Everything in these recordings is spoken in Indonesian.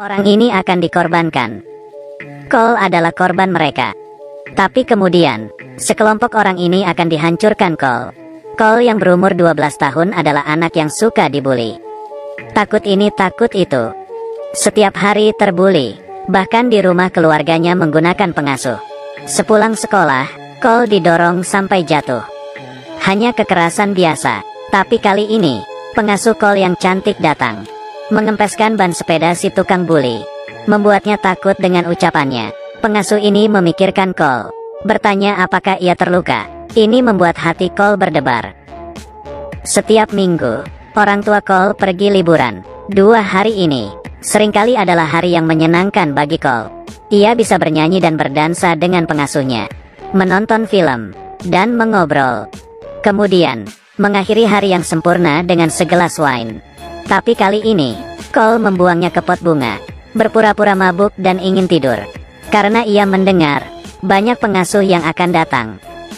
Orang ini akan dikorbankan. Cole adalah korban mereka. Tapi kemudian, sekelompok orang ini akan dihancurkan Cole. Cole yang berumur 12 tahun adalah anak yang suka dibully. Takut ini takut itu. Setiap hari terbuli. Bahkan di rumah keluarganya menggunakan pengasuh. Sepulang sekolah, Cole didorong sampai jatuh. Hanya kekerasan biasa. Tapi kali ini, pengasuh Cole yang cantik datang. Mengempeskan ban sepeda si tukang bully. Membuatnya takut dengan ucapannya. Pengasuh ini memikirkan Cole. Bertanya apakah ia terluka. Ini membuat hati Cole berdebar. Setiap minggu, orang tua Cole pergi liburan. 2 hari ini, seringkali adalah hari yang menyenangkan bagi Cole. Ia bisa bernyanyi dan berdansa dengan pengasuhnya. Menonton film. Dan mengobrol. Kemudian, mengakhiri hari yang sempurna dengan segelas wine. Tapi kali ini, Cole membuangnya ke pot bunga. Berpura-pura mabuk dan ingin tidur. Karena ia mendengar, banyak pengasuh yang akan datang.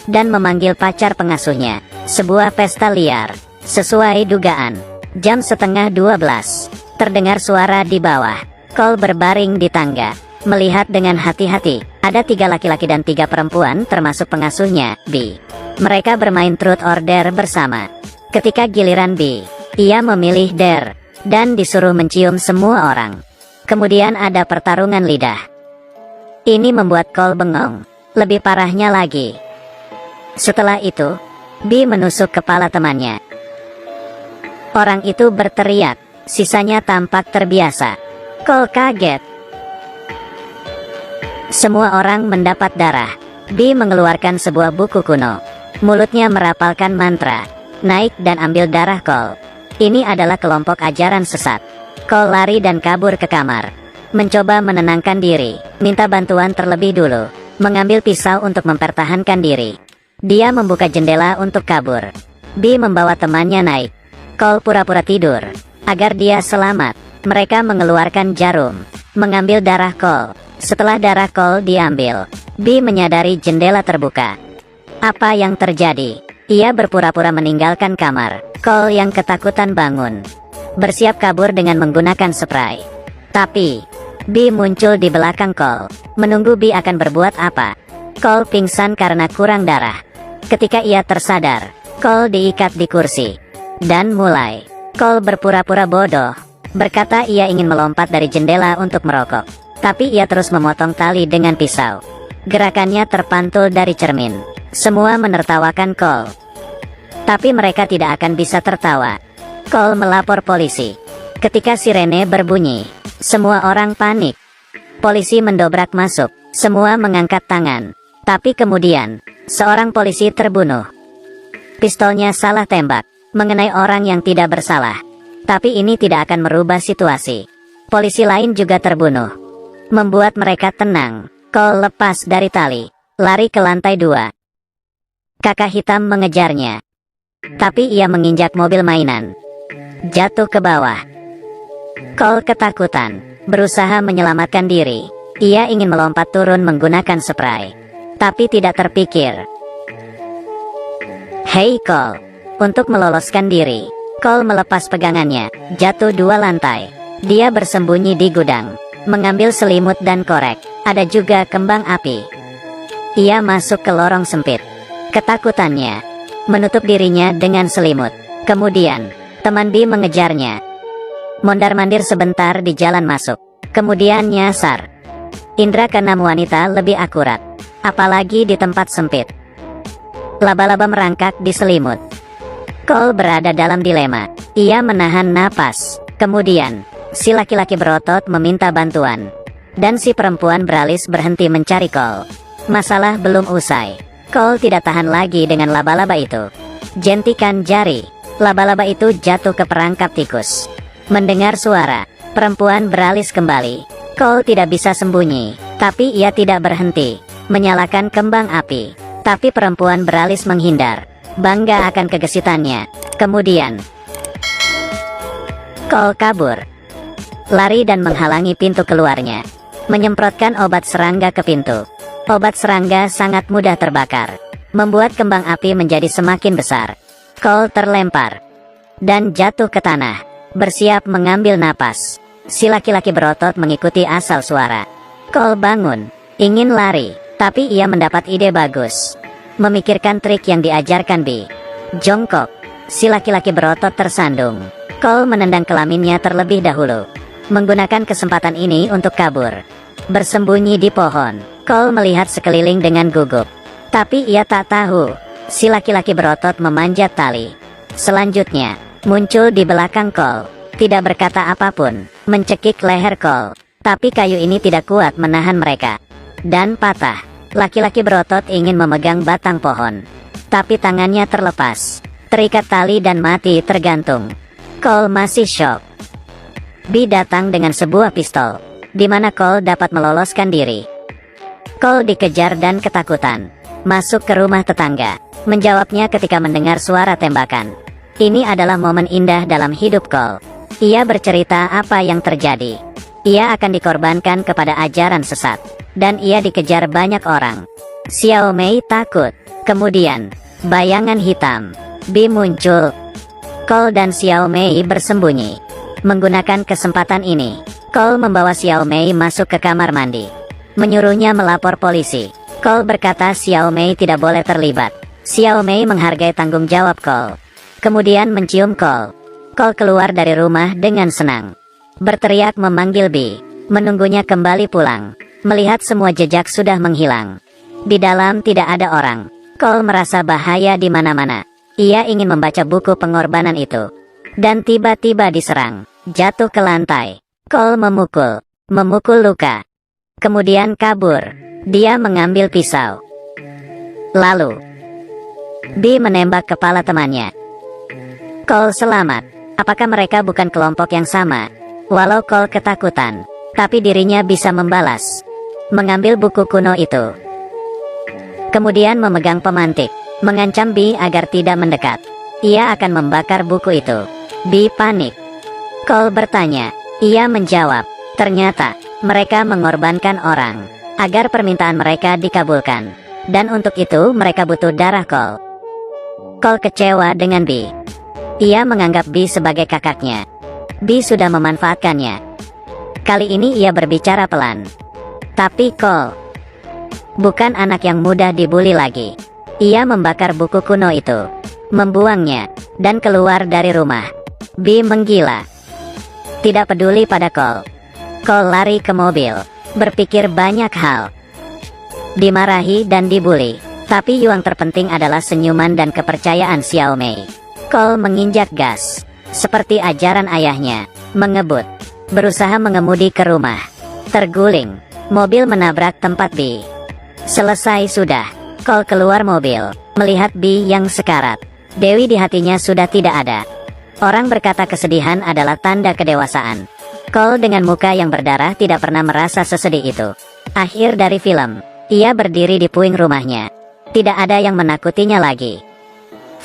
Dan memanggil pacar pengasuhnya. Sebuah pesta liar. Sesuai dugaan, jam setengah 12. Terdengar suara di bawah. Cole berbaring di tangga. Melihat dengan hati-hati, ada 3 laki-laki dan 3 perempuan termasuk pengasuhnya, B. Mereka bermain truth or dare bersama. Ketika giliran B, ia memilih dare. Dan disuruh mencium semua orang. Kemudian ada pertarungan lidah. Ini membuat Cole bengong. Lebih parahnya lagi. Setelah itu, B menusuk kepala temannya. Orang itu berteriak. Sisanya tampak terbiasa. Cole kaget. Semua orang mendapat darah. B mengeluarkan sebuah buku kuno. Mulutnya merapalkan mantra. Naik dan ambil darah Cole. Ini adalah kelompok ajaran sesat. Cole lari dan kabur ke kamar. Mencoba menenangkan diri. Minta bantuan terlebih dulu. Mengambil pisau untuk mempertahankan diri. Dia membuka jendela untuk kabur. B membawa temannya naik. Cole pura-pura tidur. Agar dia selamat, mereka mengeluarkan jarum. Mengambil darah Cole. Setelah darah Cole diambil, B menyadari jendela terbuka. Apa yang terjadi? Ia berpura-pura meninggalkan kamar. Cole yang ketakutan bangun. Bersiap kabur dengan menggunakan spray. Tapi, B muncul di belakang Cole. Menunggu B akan berbuat apa. Cole pingsan karena kurang darah. Ketika ia tersadar, Cole diikat di kursi. Dan mulai. Cole berpura-pura bodoh. Berkata ia ingin melompat dari jendela untuk merokok. Tapi ia terus memotong tali dengan pisau. Gerakannya terpantul dari cermin. Semua menertawakan Cole. Tapi mereka tidak akan bisa tertawa. Cole melapor polisi. Ketika sirene berbunyi, semua orang panik. Polisi mendobrak masuk. Semua mengangkat tangan. Tapi kemudian, seorang polisi terbunuh. Pistolnya salah tembak. Mengenai orang yang tidak bersalah. Tapi ini tidak akan merubah situasi. Polisi lain juga terbunuh. Membuat mereka tenang. Cole lepas dari tali. Lari ke lantai 2. Kakak hitam mengejarnya. Tapi ia menginjak mobil mainan. Jatuh ke bawah. Cole ketakutan. Berusaha menyelamatkan diri. Ia ingin melompat turun menggunakan spray. Tapi tidak terpikir. Hei Cole. Untuk meloloskan diri, Cole melepas pegangannya. Jatuh 2 lantai. Dia bersembunyi di gudang. Mengambil selimut dan korek. Ada juga kembang api. Ia masuk ke lorong sempit. Ketakutannya menutup dirinya dengan selimut. Kemudian, teman B mengejarnya. Mondar-mandir sebentar di jalan masuk. Kemudian nyasar. Indra keenam wanita lebih akurat. Apalagi di tempat sempit. Laba-laba merangkak di selimut. Cole berada dalam dilema. Ia menahan napas. Kemudian, si laki-laki berotot meminta bantuan. Dan si perempuan beralis berhenti mencari Cole. Masalah belum usai. Cole tidak tahan lagi dengan laba-laba itu. Jentikan jari. Laba-laba itu jatuh ke perangkap tikus. Mendengar suara, perempuan beralis kembali. Cole tidak bisa sembunyi. Tapi ia tidak berhenti. Menyalakan kembang api. Tapi perempuan beralis menghindar. Bangga akan kegesitannya. Kemudian, Cole kabur. Lari dan menghalangi pintu keluarnya. Menyemprotkan obat serangga ke pintu. Obat serangga sangat mudah terbakar. Membuat kembang api menjadi semakin besar. Cole terlempar. Dan jatuh ke tanah. Bersiap mengambil napas. Si laki-laki berotot mengikuti asal suara. Cole bangun, ingin lari, tapi ia mendapat ide bagus. Memikirkan trik yang diajarkan Bi. Jongkok, si laki-laki berotot tersandung. Cole menendang kelaminnya terlebih dahulu, menggunakan kesempatan ini untuk kabur. Bersembunyi di pohon, Cole melihat sekeliling dengan gugup. Tapi ia tak tahu, si laki-laki berotot memanjat tali. Selanjutnya, muncul di belakang Cole, tidak berkata apapun, mencekik leher Cole. Tapi kayu ini tidak kuat menahan mereka. Dan patah. Laki-laki berotot ingin memegang batang pohon, tapi tangannya terlepas, terikat tali dan mati tergantung. Cole masih shock. Bi datang dengan sebuah pistol, di mana Cole dapat meloloskan diri. Cole dikejar dan ketakutan, masuk ke rumah tetangga, menjawabnya ketika mendengar suara tembakan. Ini adalah momen indah dalam hidup Cole. Ia bercerita apa yang terjadi. Ia akan dikorbankan kepada ajaran sesat, dan ia dikejar banyak orang. Xiao Mei takut. Kemudian, bayangan hitam Bi muncul. Cole dan Xiao Mei bersembunyi. Menggunakan kesempatan ini, Cole membawa Xiao Mei masuk ke kamar mandi, menyuruhnya melapor polisi. Cole berkata Xiao Mei tidak boleh terlibat. Xiao Mei menghargai tanggung jawab Cole, kemudian mencium Cole. Cole keluar dari rumah dengan senang, berteriak memanggil Bi, menunggunya kembali pulang. Melihat semua jejak sudah menghilang, di dalam tidak ada orang, Cole merasa bahaya di mana-mana. Ia ingin membaca buku pengorbanan itu, dan tiba-tiba diserang, jatuh ke lantai. Cole memukul luka, kemudian kabur. Dia mengambil pisau, lalu Bi menembak kepala temannya. Cole selamat. Apakah mereka bukan kelompok yang sama? Walau Cole ketakutan, tapi dirinya bisa membalas. Mengambil buku kuno itu, kemudian memegang pemantik, mengancam Bi agar tidak mendekat. Ia akan membakar buku itu. Bi panik. Cole bertanya. Ia menjawab, ternyata mereka mengorbankan orang agar permintaan mereka dikabulkan, dan untuk itu mereka butuh darah Cole. Cole kecewa dengan Bi. Ia menganggap Bi sebagai kakaknya. Bi sudah memanfaatkannya. Kali ini ia berbicara pelan. Tapi Cole bukan anak yang mudah dibully lagi. Ia membakar buku kuno itu, membuangnya, dan keluar dari rumah. Bi menggila, tidak peduli pada Cole. Cole lari ke mobil, berpikir banyak hal. Dimarahi dan dibully, tapi yang terpenting adalah senyuman dan kepercayaan Xiao Mei. Cole menginjak gas, seperti ajaran ayahnya, mengebut, berusaha mengemudi ke rumah. Terguling, mobil menabrak tempat Bi. Selesai sudah. Cole keluar mobil, melihat Bi yang sekarat. Dewi di hatinya sudah tidak ada. Orang berkata kesedihan adalah tanda kedewasaan. Cole dengan muka yang berdarah tidak pernah merasa sesedih itu. Akhir dari film, ia berdiri di puing rumahnya. Tidak ada yang menakutinya lagi.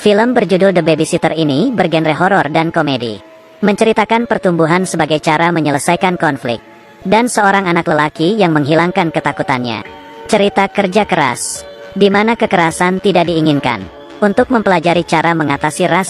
Film berjudul The Babysitter ini bergenre horor dan komedi, menceritakan pertumbuhan sebagai cara menyelesaikan konflik, dan seorang anak lelaki yang menghilangkan ketakutannya. Cerita kerja keras, di mana kekerasan tidak diinginkan, untuk mempelajari cara mengatasi rasa